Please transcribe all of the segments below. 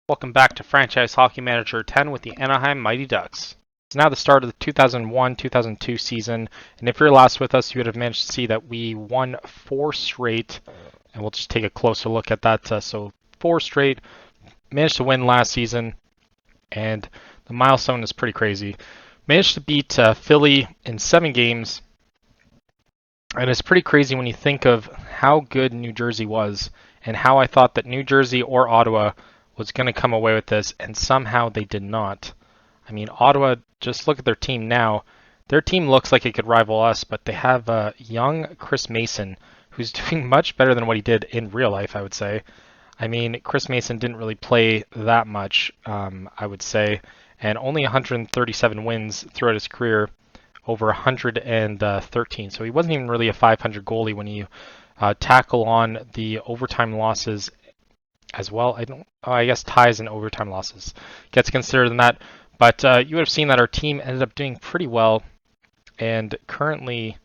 Welcome back to Franchise Hockey Manager 10 with the Anaheim Mighty Ducks. It's now the start of the 2001-2002 season, and if you're last with us, you would have managed to see that we won 4 straight, and we'll just take a closer look at that. So 4 straight, managed to win last season, and the milestone is pretty crazy. Managed to beat Philly in 7 games, and it's pretty crazy when you think of how good New Jersey was, and how I thought that New Jersey or Ottawa was going to come away with this, and somehow they did not. I mean, Ottawa, just look at their team now. Their team looks like it could rival us, but they have a young Chris Mason, who's doing much better than what he did in real life, I would say. I mean, Chris Mason didn't really play that much, I would say, and only 137 wins throughout his career, over 113. So he wasn't even really a 500 goalie when you tackle on the overtime losses as well. I guess ties and overtime losses gets considered in that. But you would have seen that our team ended up doing pretty well. And currently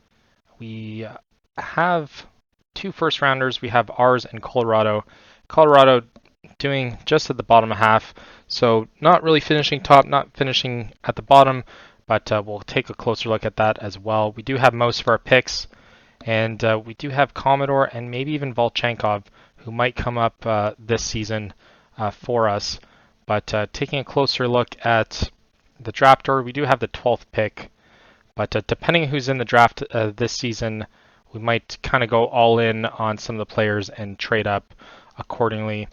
we have 2 first rounders. We have ours and Colorado. Colorado doing just at the bottom half. So not really finishing top, not finishing at the bottom. But we'll take a closer look at that as well. We do have most of our picks. And we do have Commodore and maybe even Volchenkov, who might come up this season for us. But taking a closer look at the draft order, we do have the 12th pick. But depending who's in the draft this season, we might kind of go all in on some of the players and trade up accordingly.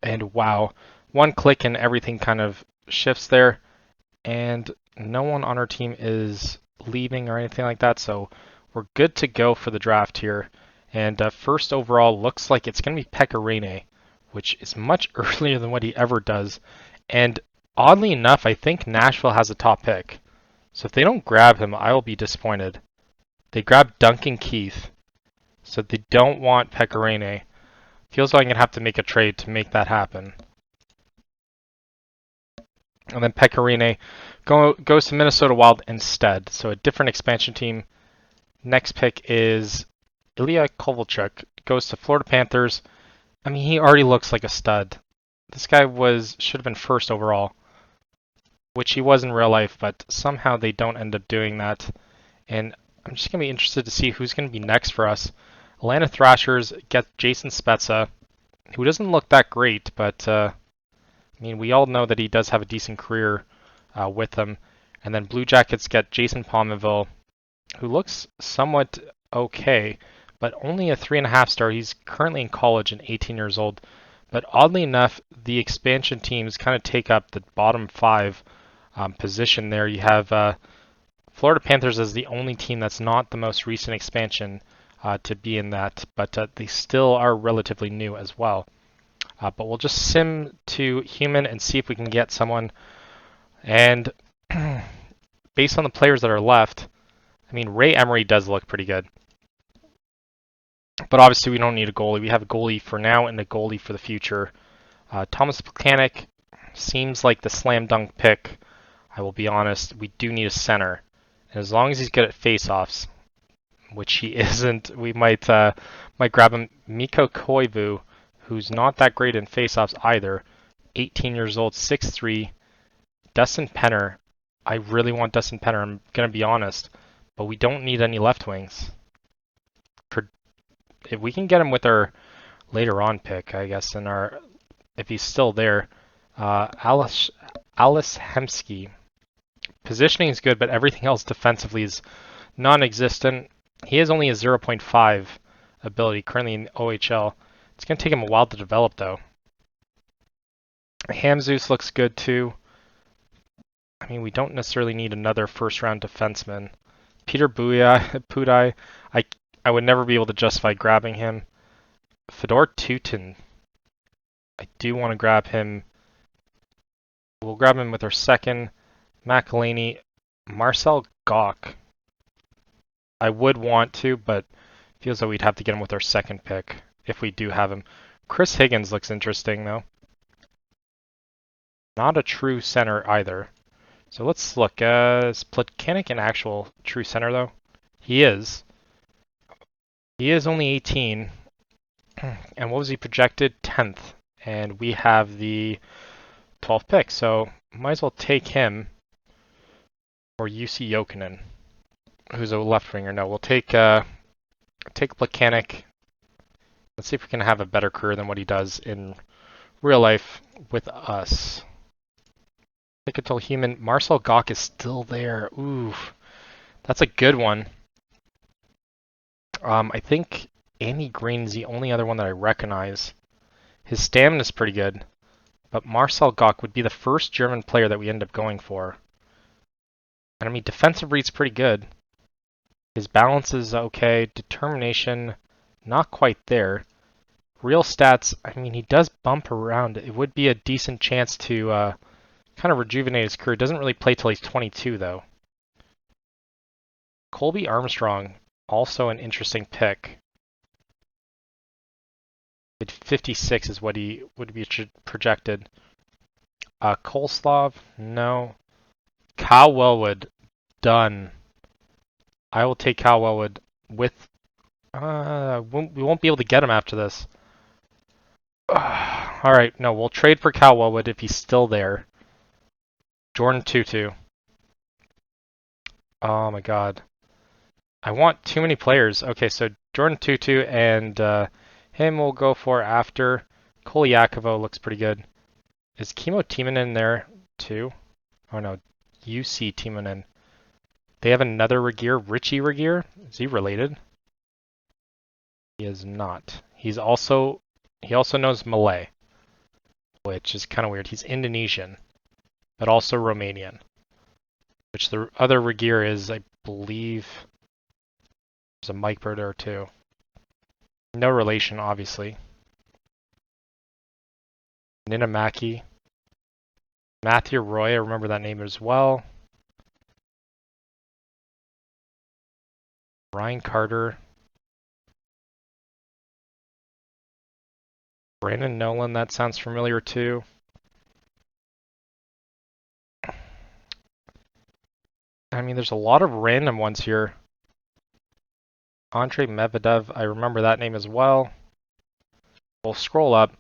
And wow, one click and everything kind of shifts there. And no one on our team is leaving or anything like that, so we're good to go for the draft here. And first overall, looks like it's going to be Pekka Rinne, which is much earlier than what he ever does. And oddly enough, I think Nashville has a top pick. So if they don't grab him, I will be disappointed. They grabbed Duncan Keith, so they don't want Pekka Rinne. Feels like I'm going to have to make a trade to make that happen. And then Pekka Rinne goes to Minnesota Wild instead. So a different expansion team. Next pick is Ilya Kovalchuk, goes to Florida Panthers. I mean, he already looks like a stud. This guy should have been first overall, which he was in real life, but somehow they don't end up doing that. And I'm just going to be interested to see who's going to be next for us. Atlanta Thrashers get Jason Spezza, who doesn't look that great, but I mean, we all know that he does have a decent career with them. And then Blue Jackets get Jason Pominville, who looks somewhat okay, but only a 3.5 star. He's currently in college and 18 years old. But oddly enough, the expansion teams kind of take up the bottom 5 position there. You have Florida Panthers as the only team that's not the most recent expansion to be in that, but they still are relatively new as well. But we'll just sim to human and see if we can get someone. And based on the players that are left, I mean, Ray Emery does look pretty good. But obviously we don't need a goalie. We have a goalie for now and a goalie for the future. Thomas Plekanec seems like the slam dunk pick. I will be honest, we do need a center. And as long as he's good at face-offs, which he isn't, we might grab him. Mikko Koivu, who's not that great in face-offs either. 18 years old, 6'3". Dustin Penner. I really want Dustin Penner, I'm going to be honest. But we don't need any left wings. If we can get him with our later on pick, I guess, in our, if he's still there, Alice Hemsky. Positioning is good, but everything else defensively is non-existent. He has only a 0.5 ability currently in the OHL. It's going to take him a while to develop, though. Hamzus looks good, too. I mean, we don't necessarily need another first-round defenseman. Peter Pudai, I would never be able to justify grabbing him. Fedor Tutin, I do want to grab him. We'll grab him with our second. McElhaney, Marcel Gauck. I would want to, but feels like we'd have to get him with our second pick if we do have him. Chris Higgins looks interesting, though. Not a true center either. So let's look. Is Plekanec an actual true center, though? He is. He is only 18. And what was he projected? 10th. and we have the 12th pick, so might as well take him or UC Jokinen, who's a left winger. No, we'll take Plekanec. Let's see if we can have a better career than what he does in real life with us. Take until human. Marcel Gock is still there. Ooh, that's a good one. I think Andy Green's the only other one that I recognize. His stamina is pretty good, but Marcel Gock would be the first German player that we end up going for. And I mean, defensive read's pretty good. His balance is okay. Determination, not quite there. Real stats, I mean, he does bump around. It would be a decent chance to kind of rejuvenate his career. Doesn't really play till he's 22, though. Colby Armstrong, also an interesting pick. 56 is what he would be projected. Koleslav, no. Kyle Wellwood, done. I will take Kyle Wellwood with... we won't be able to get him after this. Alright, no, we'll trade for Kyle Wellwood if he's still there. Jordan Tutu. Oh my god. I want too many players. Okay, so Jordan Tutu and him we'll go for after. Kolyakovo looks pretty good. Is Kimmo Timonen there too? Oh no, UC Timonen. They have another Regeer, Richie Regeer. Is he related? He is not. He also knows Malay, which is kind of weird. He's Indonesian, but also Romanian. Which the other Regeer is, I believe, there's a Mike Bird there too. No relation, obviously. Nina Mackey. Matthew Roy, I remember that name as well. Ryan Carter. Brandon Nolan, that sounds familiar too. I mean, there's a lot of random ones here. Andrei Medvedev, I remember that name as well. We'll scroll up.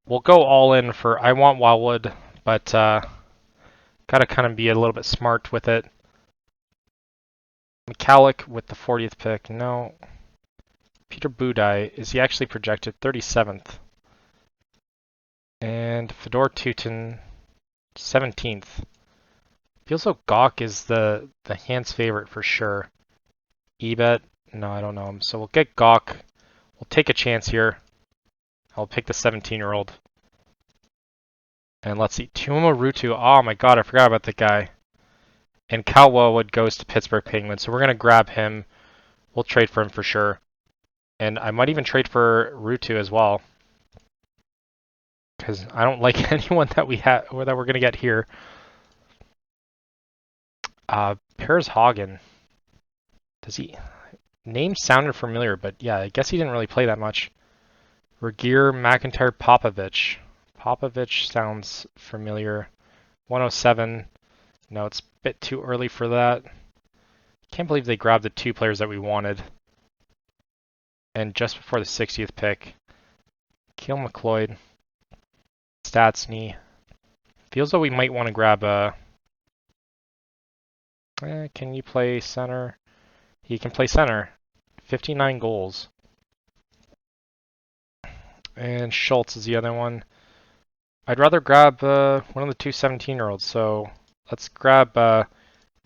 We'll go all in for I want Wildwood, but gotta kind of be a little bit smart with it. McCallick with the 40th pick, no. Peter Budaj, is he actually projected 37th? And Fedor Tutin, 17th. Feels like Gawk is the hand's favorite for sure. Ebet, no, I don't know him. So we'll get Gawk. We'll take a chance here. I'll pick the 17-year-old. And let's see, Tuomo Ruutu. Oh my god, I forgot about that guy. And Cal Wellwood goes to Pittsburgh Penguins, so we're going to grab him. We'll trade for him for sure. And I might even trade for Ruutu as well. Because I don't like anyone that we have or that we're going to get here. Piers Hagen. Does he... Name sounded familiar, but yeah, I guess he didn't really play that much. Regeer, McIntyre, Popovich. Popovich sounds familiar. 107. No, it's a bit too early for that. Can't believe they grabbed the two players that we wanted. And just before the 60th pick. Keel McLeod. Statsny. Feels like we might want to grab a... can you play center? He can play center. 59 goals. And Schultz is the other one. I'd rather grab one of the two 17-year-olds, so let's grab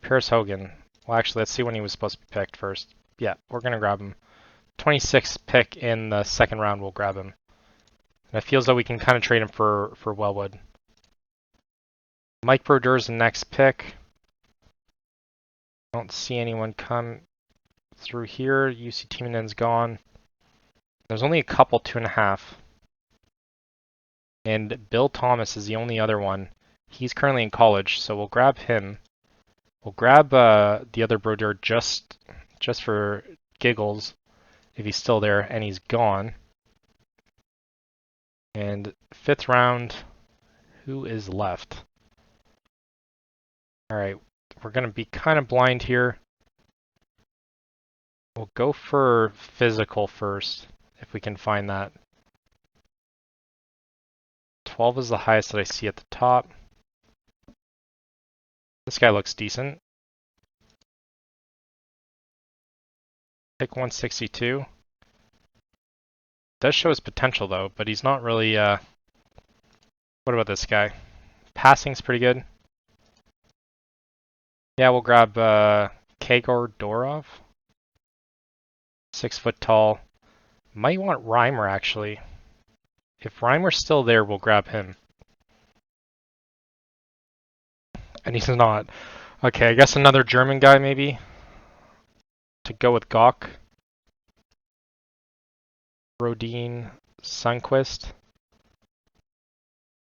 Piers Hogan. Well, actually, let's see when he was supposed to be picked first. Yeah, we're going to grab him. 26th pick in the second round, we'll grab him. And it feels like we can kind of trade him for Wellwood. Mike Brodeur's the next pick. I don't see anyone come through here. UC Timonen's gone. There's only a couple, 2.5. And Bill Thomas is the only other one. He's currently in college, so we'll grab him. We'll grab the other Brodeur just for giggles, if he's still there, and he's gone. And 5th round, who is left? Alright, we're going to be kind of blind here. We'll go for physical first, if we can find that. 12 is the highest that I see at the top. This guy looks decent. Pick 162. Does show his potential though, but he's not really, what about this guy? Passing's pretty good. Yeah, we'll grab Kagor Dorov. 6 foot tall. Might want Reimer actually. If Reimer's still there, we'll grab him. And he's not. Okay, I guess another German guy maybe. To go with Gok. Rodin, Sundqvist.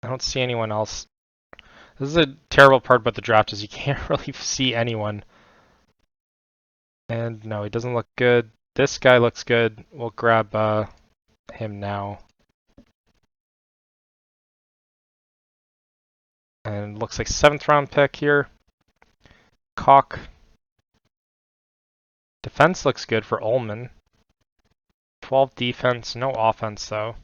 I don't see anyone else. This is a terrible part about the draft is you can't really see anyone. And no, he doesn't look good. This guy looks good. We'll grab him now. And looks like 7th round pick here. Koch. Defense looks good for Ullman. 12 defense, no offense though.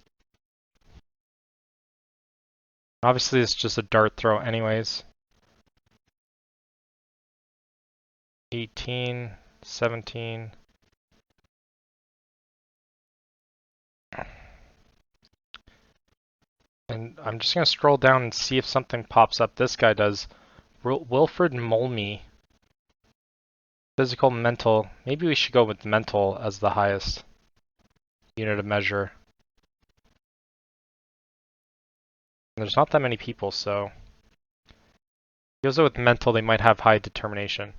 Obviously it's just a dart throw anyways. 18, 17. And I'm just going to scroll down and see if something pops up. This guy does. Wilfred Molmy. Physical, mental. Maybe we should go with mental as the highest unit of measure. And there's not that many people, so. If he goes with mental, they might have high determination.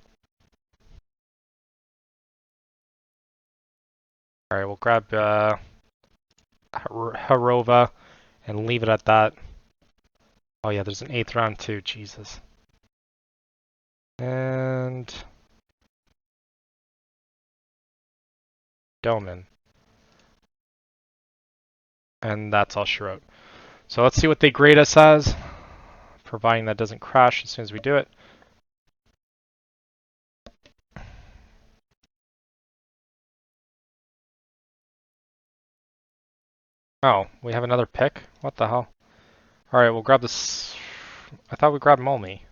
Alright, we'll grab Harova and leave it at that. Oh yeah, there's an 8th round too, Jesus. And Doman. And that's all she wrote. So let's see what they grade us as, providing that doesn't crash as soon as we do it. Oh, we have another pick? What the hell? Alright, we'll grab this. I thought we grabbed Molmy.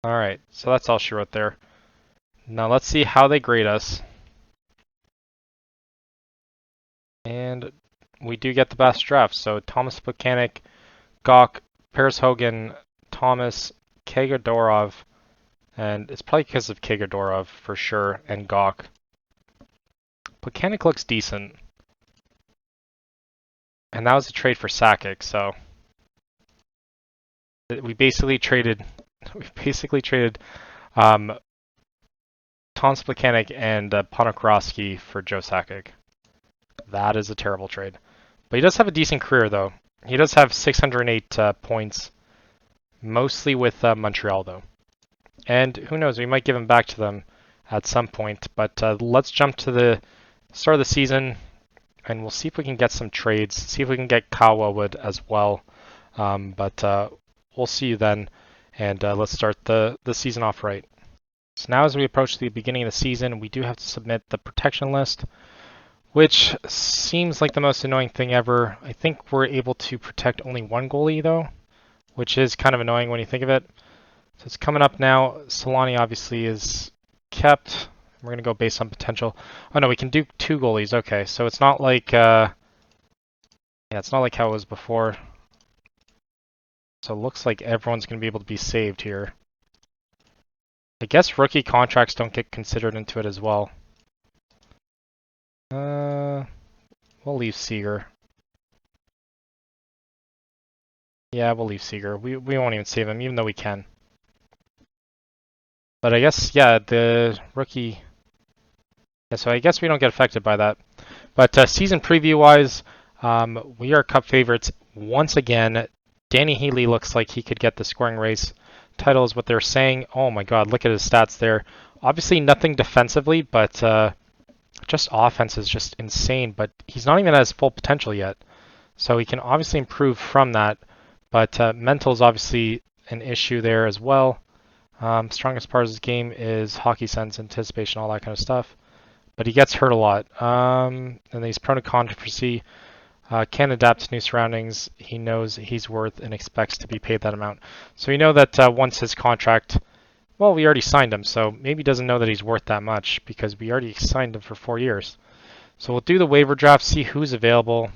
Alright, so that's all she wrote there. Now let's see how they grade us. And we do get the best draft. So Thomas Plekanec, Gok, Paris Hogan, Thomas, Kagor, and it's probably because of Kagor for sure, and Gok. Plekanec looks decent. And that was a trade for Sakic, so we basically traded Thomas Plekanec and Ponikarovsky for Joe Sakic. That is a terrible trade. But he does have a decent career, though. He does have 608 points, mostly with Montreal, though. And who knows, we might give him back to them at some point. But let's jump to the start of the season, and we'll see if we can get some trades, see if we can get Kyle Wellwood as well. But we'll see you then, and let's start the season off right. So now as we approach the beginning of the season, we do have to submit the protection list, which seems like the most annoying thing ever. I think we're able to protect only one goalie though, which is kind of annoying when you think of it. So it's coming up now. Solani obviously is kept. We're going to go based on potential. Oh no, we can do 2 goalies. Okay, so it's not like, yeah, it's not like how it was before. So it looks like everyone's going to be able to be saved here. I guess rookie contracts don't get considered into it as well. We'll leave Seager. Yeah, we'll leave Seager. We won't even save him, even though we can. But I guess, yeah, the rookie... Yeah, so I guess we don't get affected by that. But season preview-wise, we are Cup favorites once again. Danny Healy looks like he could get the scoring race title is what they're saying. Oh my god, look at his stats there. Obviously nothing defensively, but just offense is just insane. But he's not even at his full potential yet. So he can obviously improve from that. But mental is obviously an issue there as well. Strongest part of his game is hockey sense, anticipation, all that kind of stuff. but he gets hurt a lot. And he's prone to controversy. Can't adapt to new surroundings. He knows he's worth and expects to be paid that amount. So we know that once his contract, well, we already signed him, so maybe he doesn't know that he's worth that much because we already signed him for 4 years. So we'll do the waiver draft, see who's available.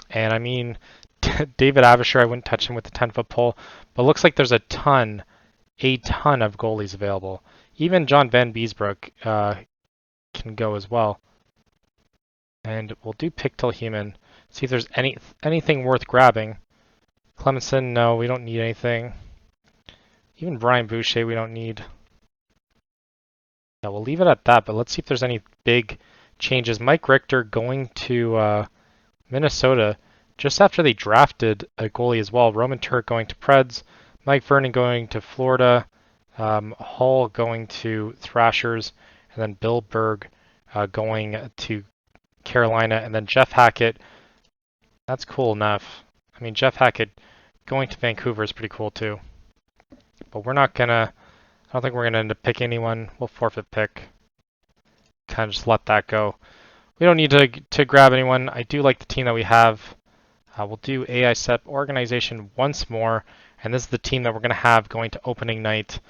And I mean, David Avisher, I wouldn't touch him with the 10-foot pole, but it looks like there's a ton of goalies available. Even John Van Beesbrook can go as well. And we'll do pick till human. See if there's anything worth grabbing. Clemenson, no, we don't need anything. Even Brian Boucher, we don't need. Yeah, we'll leave it at that, but let's see if there's any big changes. Mike Richter going to Minnesota just after they drafted a goalie as well. Roman Turk going to Preds. Mike Vernon going to Florida. Hall going to Thrashers. And then Bill Berg going to Carolina. And then Jeff Hackett. That's cool enough. I mean, Jeff Hackett going to Vancouver is pretty cool too. But we're not gonna, I don't think we're gonna end up picking anyone. We'll forfeit pick. Kind of just let that go. We don't need to grab anyone. I do like the team that we have. We'll do AI SEP organization once more. And this is the team that we're gonna have going to opening night.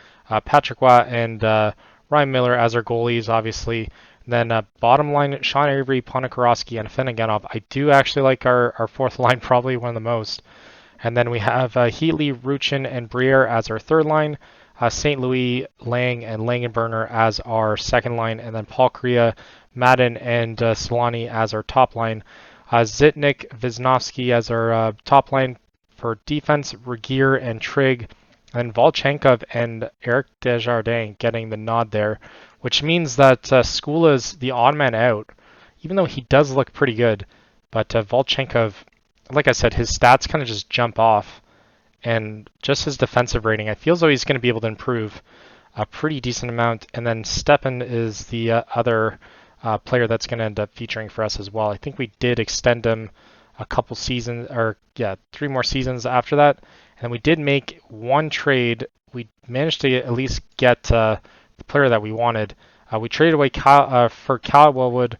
Patrick Watt and Ryan Miller as our goalies, obviously. And then bottom line, Sean Avery, Ponikarovsky, and Finneganov. I do actually like our fourth line, probably one of the most. And then we have Heatley, Ruchin, and Briere as our third line. St. Louis, Lang, and Langenberner as our second line. And then Paul Kariya, Madden, and Solani as our top line. Zitnik, Wisnowski as our top line. For defense, Regier and Trigg. And Volchenkov and Eric Desjardins getting the nod there, which means that Skula is the odd man out, even though he does look pretty good. But Volchenkov, like I said, his stats kind of just jump off, and just his defensive rating, I feel as though he's going to be able to improve a pretty decent amount. And then Stepan is the other player that's going to end up featuring for us as well. I think we did extend him a couple seasons, or yeah, 3 more seasons after that. And we did make one trade. We managed to at least get the player that we wanted. We traded away for Cal Wellwood.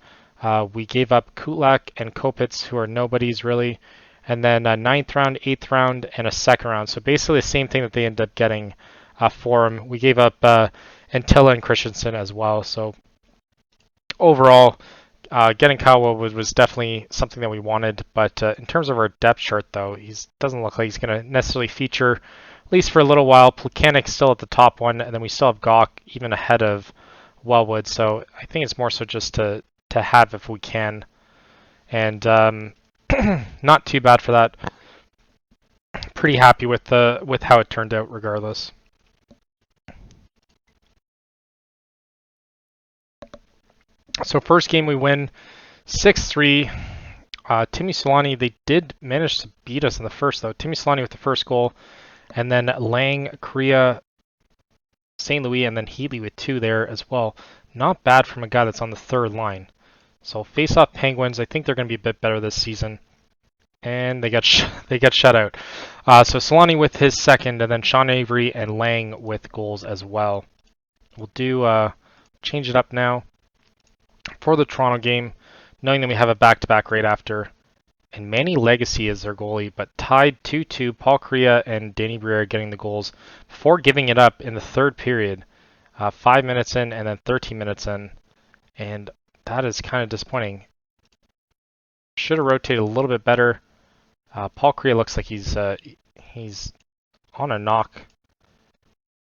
We gave up Kulak and Kopitz, who are nobodies really. And then a 9th round, 8th round, and a 2nd round. So basically the same thing that they ended up getting for him. We gave up Antilla and Christensen as well. So overall, getting Kyle Wellwood was definitely something that we wanted, but in terms of our depth chart, though, he doesn't look like he's going to necessarily feature, at least for a little while. Plekanec still at the top one, and then we still have Gawk even ahead of Wellwood, so I think it's more so just to have if we can, and not too bad for that. Pretty happy with how it turned out, regardless. So first game we win 6-3. Timmy Solani, they did manage to beat us in the first, though. Timmy Solani with the first goal, and then Lang, Kariya, St. Louis, and then Heatley with 2 there as well. Not bad from a guy that's on the third line. So face-off Penguins, I think they're going to be a bit better this season. And they get shut out. So Solani with his second, and then Sean Avery and Lang with goals as well. We'll do change it up now for the Toronto game, knowing that we have a back-to-back right after. And Manny Legacy is their goalie, but tied 2-2. Paul Kariya and Danny Briere getting the goals before giving it up in the third period. 5 minutes in and then 13 minutes in. And that is kind of disappointing. Should have rotated a little bit better. Paul Kariya looks like he's on a knock.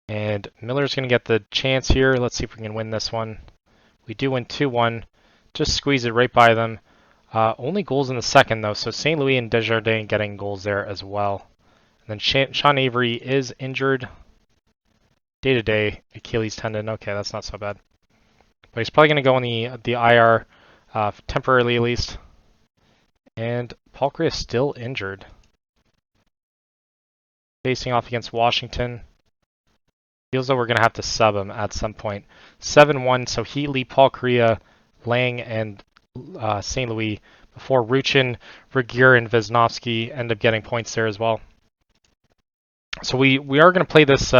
And Miller's going to get the chance here. Let's see if we can win this one. We do win 2-1. Just squeeze it right by them. Only goals in the second, though, so St. Louis and Desjardins getting goals there as well. And then Sean Avery is injured. Day-to-day, Achilles tendon. Okay, that's not so bad. But he's probably going to go on the IR, temporarily at least. And Paul Kariya is still injured. Facing off against Washington. Feels like we're going to have to sub him at some point. 7-1, so Heatley, Paul Kariya, Lang, and St. Louis before Ruchin, Regier, and Wisnowski end up getting points there as well. So we are going to play this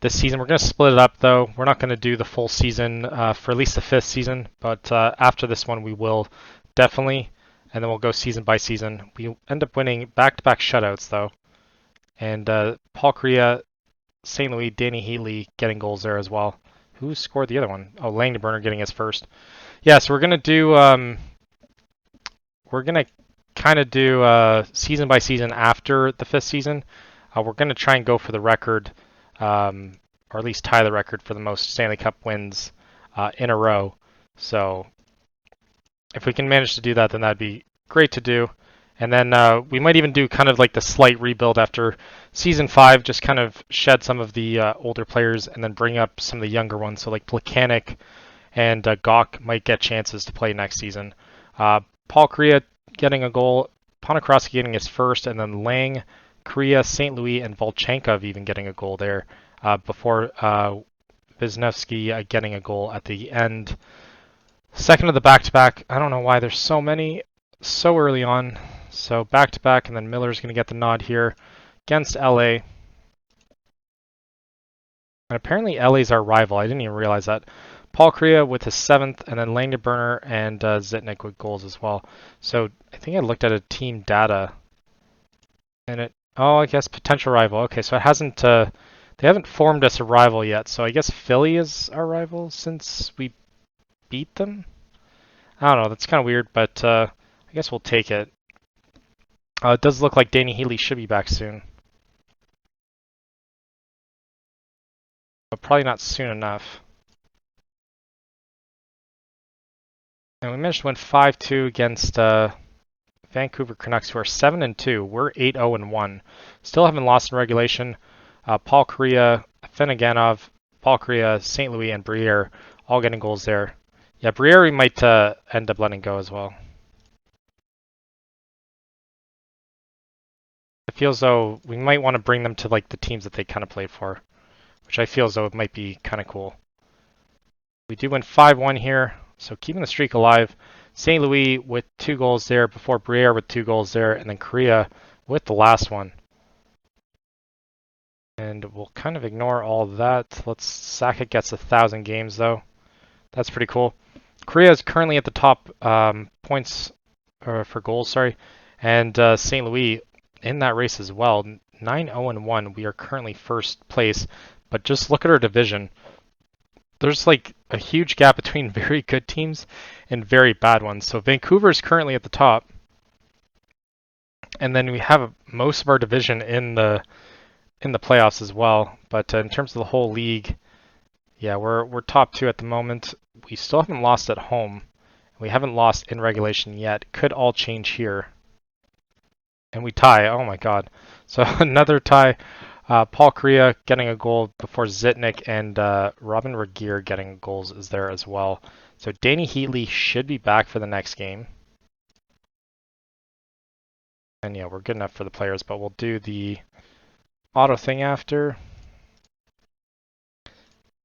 this season. We're going to split it up, though. We're not going to do the full season for at least the 5th season, but after this one, we will definitely, and then we'll go season by season. We end up winning back-to-back shutouts, though, and Paul Kariya, St. Louis, Danny Heatley getting goals there as well. Who scored the other one? Oh, Langdenberger getting his first. Yeah, so we're going to do, we're going to kind of do season by season after the 5th season. We're going to try and go for the record, or at least tie the record for the most Stanley Cup wins in a row. So if we can manage to do that, then that'd be great to do. And then we might even do kind of like the slight rebuild after season 5, just kind of shed some of the older players and then bring up some of the younger ones. So like Plekanec and Gawk might get chances to play next season. Paul Kariya getting a goal, Ponikarovsky getting his first, and then Lang, Kariya, St. Louis, and Volchenkov even getting a goal there before Wisniewski getting a goal at the end. Second of the back-to-back. I don't know why there's so many so early on. So back-to-back, and then Miller's going to get the nod here against LA. And apparently LA's our rival. I didn't even realize that. Paul Kariya with his 7th, and then Langdenberger and Zitnik with goals as well. So I think I looked at a team data, and it, oh, I guess potential rival. Okay, so it hasn't, they haven't formed us a rival yet. So I guess Philly is our rival since we beat them? I don't know, that's kind of weird, but I guess we'll take it. It does look like Danny Heatley should be back soon. But probably not soon enough. And we managed to win 5-2 against Vancouver Canucks, who are 7-2. We're 8-0-1. Still haven't lost in regulation. Paul Kariya, Fenaganov, Paul Kariya, St. Louis, and Briere all getting goals there. Yeah, Briere we might end up letting go as well. It feels though we might want to bring them to like the teams that they kind of played for, which I feel as though it might be kind of cool. We do win 5-1 here, so keeping the streak alive. St. Louis with 2 goals there before Briere with 2 goals there, and then Kariya with the last one. And we'll kind of ignore all of that. Sakic gets 1,000 games though. That's pretty cool. Kariya is currently at the top points for goals, sorry, and St. Louis in that race as well. 9-0-1. We are currently first place, but just look at our division. There's like a huge gap between very good teams and very bad ones. So Vancouver is currently at the top, and then we have most of our division in the playoffs as well. But in terms of the whole league, yeah, we're top 2 at the moment. We still haven't lost at home. We haven't lost in regulation yet. Could all change here. And we tie. Oh my god. So another tie. Paul Kariya getting a goal before Zitnik, and Robin Regeer getting goals is there as well. So Danny Heatley should be back for the next game. And yeah, we're good enough for the players, but we'll do the auto thing after.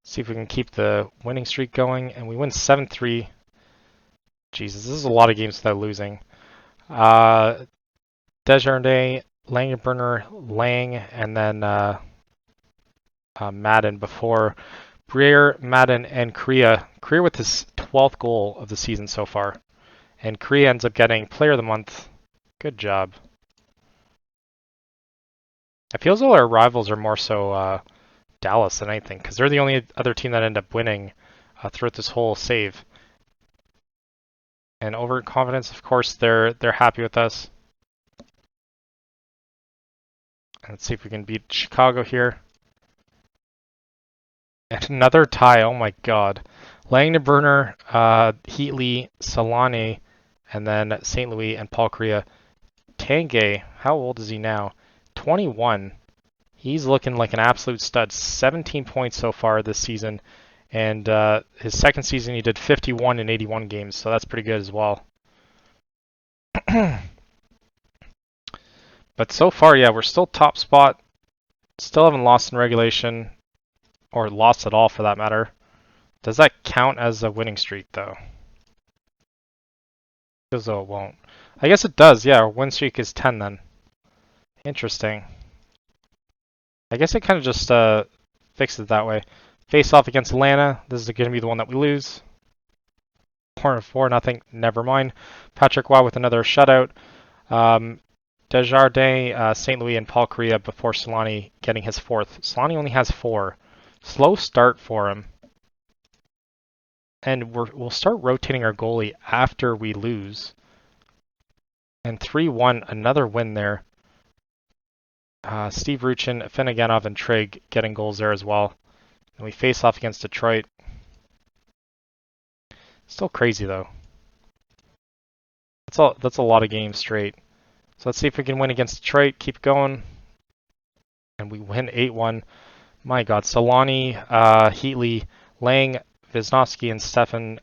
See if we can keep the winning streak going, and we win 7-3. Jesus, this is a lot of games without losing. Desjardins, Langdenberger, Lang, and then Madden before Briere, Madden, and Kariya. Kariya with his 12th goal of the season so far. And Kariya ends up getting Player of the Month. Good job. I feel as though our rivals are more so Dallas than anything, because they're the only other team that end up winning throughout this whole save. And overconfidence, of course, they're happy with us. Let's see if we can beat Chicago here. And another tie, oh my god. Langdenberger, Heatley, Solane, and then St. Louis and Paul Kariya. Tanguay, how old is he now? 21. He's looking like an absolute stud. 17 points so far this season. And his second season he did 51 in 81 games, so that's pretty good as well. But so far, yeah, we're still top spot. Still haven't lost in regulation, or lost at all for that matter. Does that count as a winning streak, though? Feels though it won't. I guess it does, yeah, our win streak is 10 then. Interesting. I guess it kind of just fix it that way. Face off against Atlanta. This is going to be the one that we lose. 4-0, never mind. Patrick Waugh with another shutout. Desjardins, St. Louis, and Paul Kariya before Solani getting his fourth. Solani only has 4. Slow start for him. And we'll start rotating our goalie after we lose. And 3-1, another win there. Steve Ruchin, Afinogenov, and Trigg getting goals there as well. And we face off against Detroit. Still crazy though. That's a lot of games straight. So let's see if we can win against Detroit. Keep going. And we win 8-1. My God, Solani, Heatley, Lang, Wisnowski, and Stefan,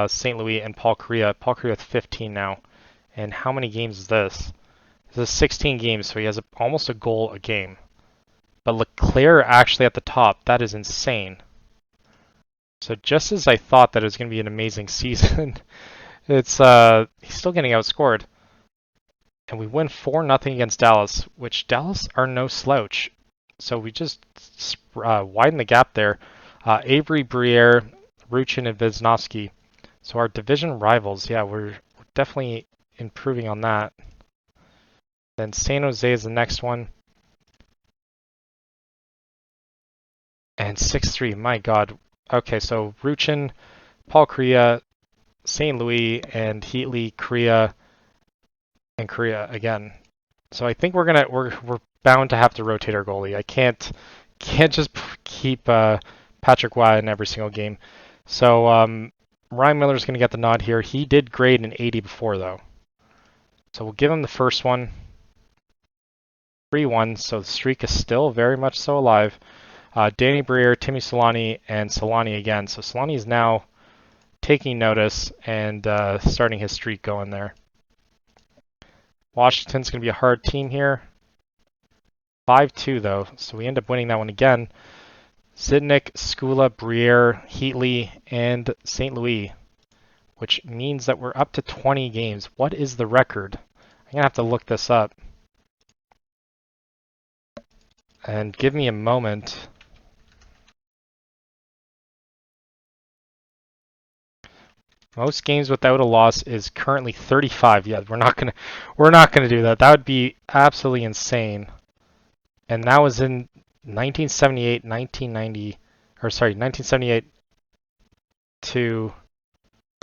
St. Louis, and Paul Kariya. Paul Kariya with 15 now. And how many games is this? This is 16 games, so he has almost a goal a game. But Leclerc actually at the top. That is insane. So just as I thought that it was going to be an amazing season, it's he's still getting outscored. And we win 4-0 against Dallas, which Dallas are no slouch. So we just widen the gap there. Avery, Briere, Ruchin, and Wisnowski. So our division rivals, yeah, we're definitely improving on that. Then San Jose is the next one. And 6-3, my God. Okay, so Ruchin, Paul Kariya, St. Louis, and Heatley, Kariya, and Kariya again. So I think we're bound to have to rotate our goalie. I can't just keep Patrick Waugh in every single game. So Ryan Miller's going to get the nod here. He did grade an 80 before though. So we'll give him the first one. 3-1, so the streak is still very much so alive. Danny Briere, Timmy Solani, and Solani again. So Solani is now taking notice and starting his streak going there. Washington's going to be a hard team here. 5-2 though, so we end up winning that one again. Zidnik, Skula, Briere, Heatley, and St. Louis, which means that we're up to 20 games. What is the record? I'm going to have to look this up. And give me a moment. Most games without a loss is currently 35. Yeah, we're not gonna do that. That would be absolutely insane. And that was in 1978, 1990, or sorry, 1978 to,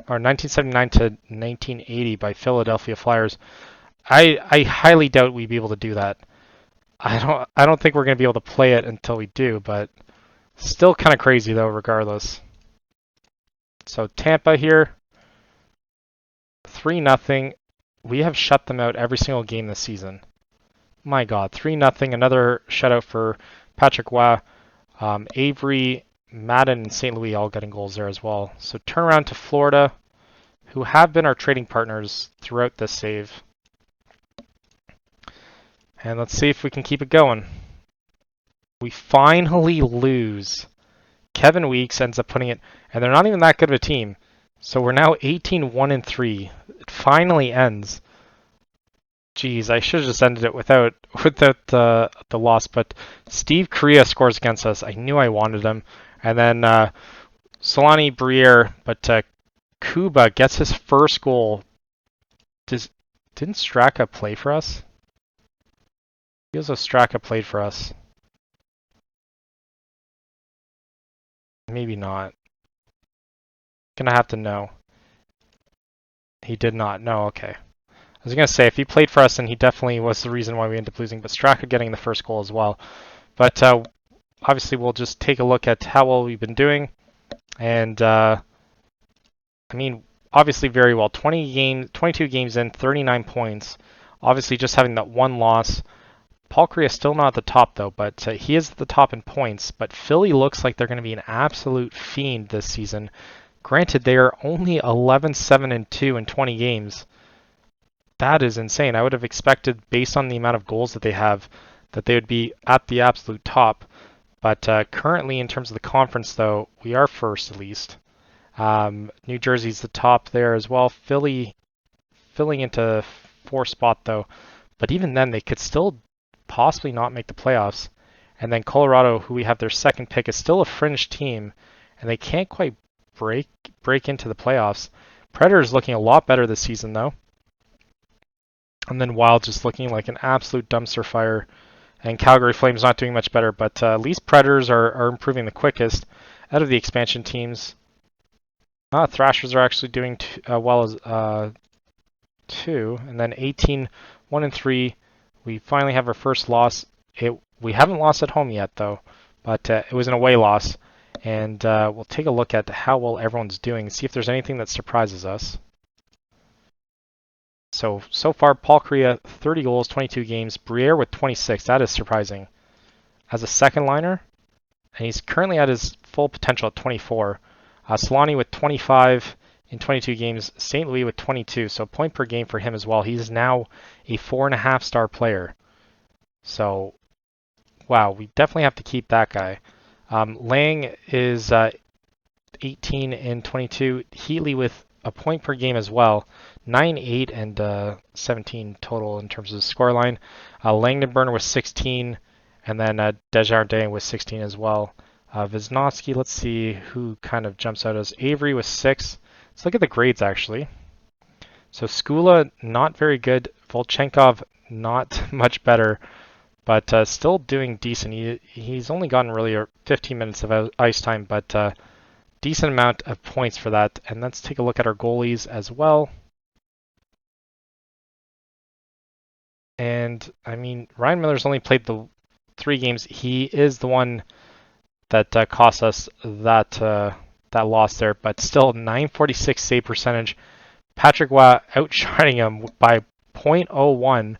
or 1979 to 1980 by Philadelphia Flyers. I highly doubt we'd be able to do that. I don't think we're gonna be able to play it until we do, but still kind of crazy though, regardless. So Tampa here, 3-0. We have shut them out every single game this season. My God, 3-0. Another shutout for Patrick Waugh. Avery, Madden, and St. Louis all getting goals there as well. So turn around to Florida, who have been our trading partners throughout this save. And let's see if we can keep it going. We finally lose. Kevin Weeks ends up putting it, and they're not even that good of a team. So we're now 18-1-3. It finally ends. Jeez, I should have just ended it without the loss. But Steve Kariya scores against us. I knew I wanted him. And then Solani, Briere, but Kuba gets his first goal. Didn't Straka play for us? Feels like Straka played for us. Maybe not. Gonna have to know. He did not. No, okay. I was gonna say if he played for us, then he definitely was the reason why we ended up losing. But Straka getting the first goal as well. But obviously, we'll just take a look at how well we've been doing, and I mean, obviously very well. 22 games in, 39 points. Obviously, just having that one loss. Paul Kariya is still not at the top though, but he is at the top in points. But Philly looks like they're going to be an absolute fiend this season. Granted, they are only 11-7-2 in 20 games. That is insane. I would have expected, based on the amount of goals that they have, that they would be at the absolute top. But currently, in terms of the conference, though, we are first at least. New Jersey's the top there as well. Philly filling into 4th spot though. But even then, they could still possibly not make the playoffs. And then Colorado, who we have their second pick, is still a fringe team, and they can't quite break into the playoffs. Predators looking a lot better this season, though. And then Wild just looking like an absolute dumpster fire. And Calgary Flames not doing much better, but at least Predators are improving the quickest out of the expansion teams. Thrashers are actually doing well as 2, and then 18, 1-3. We finally have our first loss. We haven't lost at home yet, though, but it was an away loss. And we'll take a look at how well everyone's doing, see if there's anything that surprises us. So far, Paul Kariya, 30 goals, 22 games. Briere with 26. That is surprising. As a second liner, and he's currently at his full potential at 24. Solani with 25 in 22 games. St. Louis with 22. So point per game for him as well. He's now a 4.5-star player. So, wow, we definitely have to keep that guy. Lang is 18 in 22. Heatley with a point per game as well. 9, 8, and 17 total in terms of the scoreline. Langdenburner was 16, and then Desjardins was 16 as well. Wisnowski, let's see who kind of jumps out as Avery was 6. Let's look at the grades actually. So Skula, not very good. Volchenkov, not much better, but still doing decent. He's only gotten really 15 minutes of ice time, but decent amount of points for that. And let's take a look at our goalies as well. And I mean, Ryan Miller's only played the 3 games. He is the one that cost us that loss there, but still 946 save percentage. Patrick Waugh outshining him by .01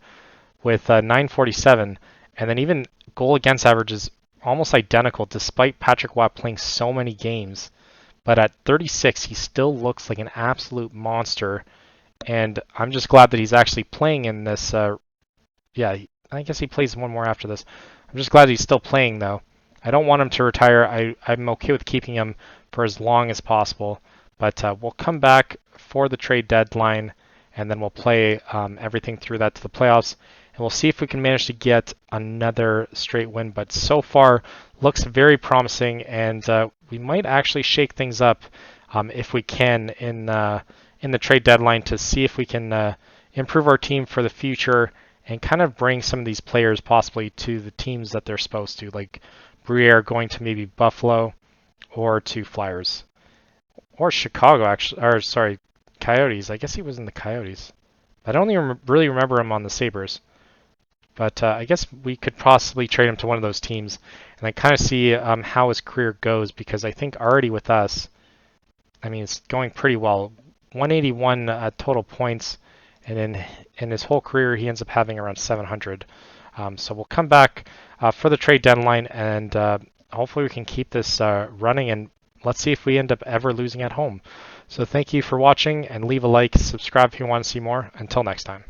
with 947, and then even goal against average is almost identical despite Patrick Waugh playing so many games. But at 36, he still looks like an absolute monster, and I'm just glad that he's actually playing in this. Yeah, I guess he plays one more after this. I'm just glad he's still playing, though. I don't want him to retire. I'm okay with keeping him for as long as possible. But we'll come back for the trade deadline, and then we'll play everything through that to the playoffs. And we'll see if we can manage to get another straight win. But so far, looks very promising, and we might actually shake things up if we can in the trade deadline to see if we can improve our team for the future and kind of bring some of these players possibly to the teams that they're supposed to, like Briere going to maybe Buffalo or to Flyers. Or Chicago, actually. Or, sorry, Coyotes. I guess he was in the Coyotes. I don't even really remember him on the Sabres. But I guess we could possibly trade him to one of those teams and I kind of see how his career goes, because I think already with us, I mean, it's going pretty well. 181 total points, and in his whole career, he ends up having around 700. So we'll come back for the trade deadline, and hopefully we can keep this running, and let's see if we end up ever losing at home. So thank you for watching, and leave a like, subscribe if you want to see more. Until next time.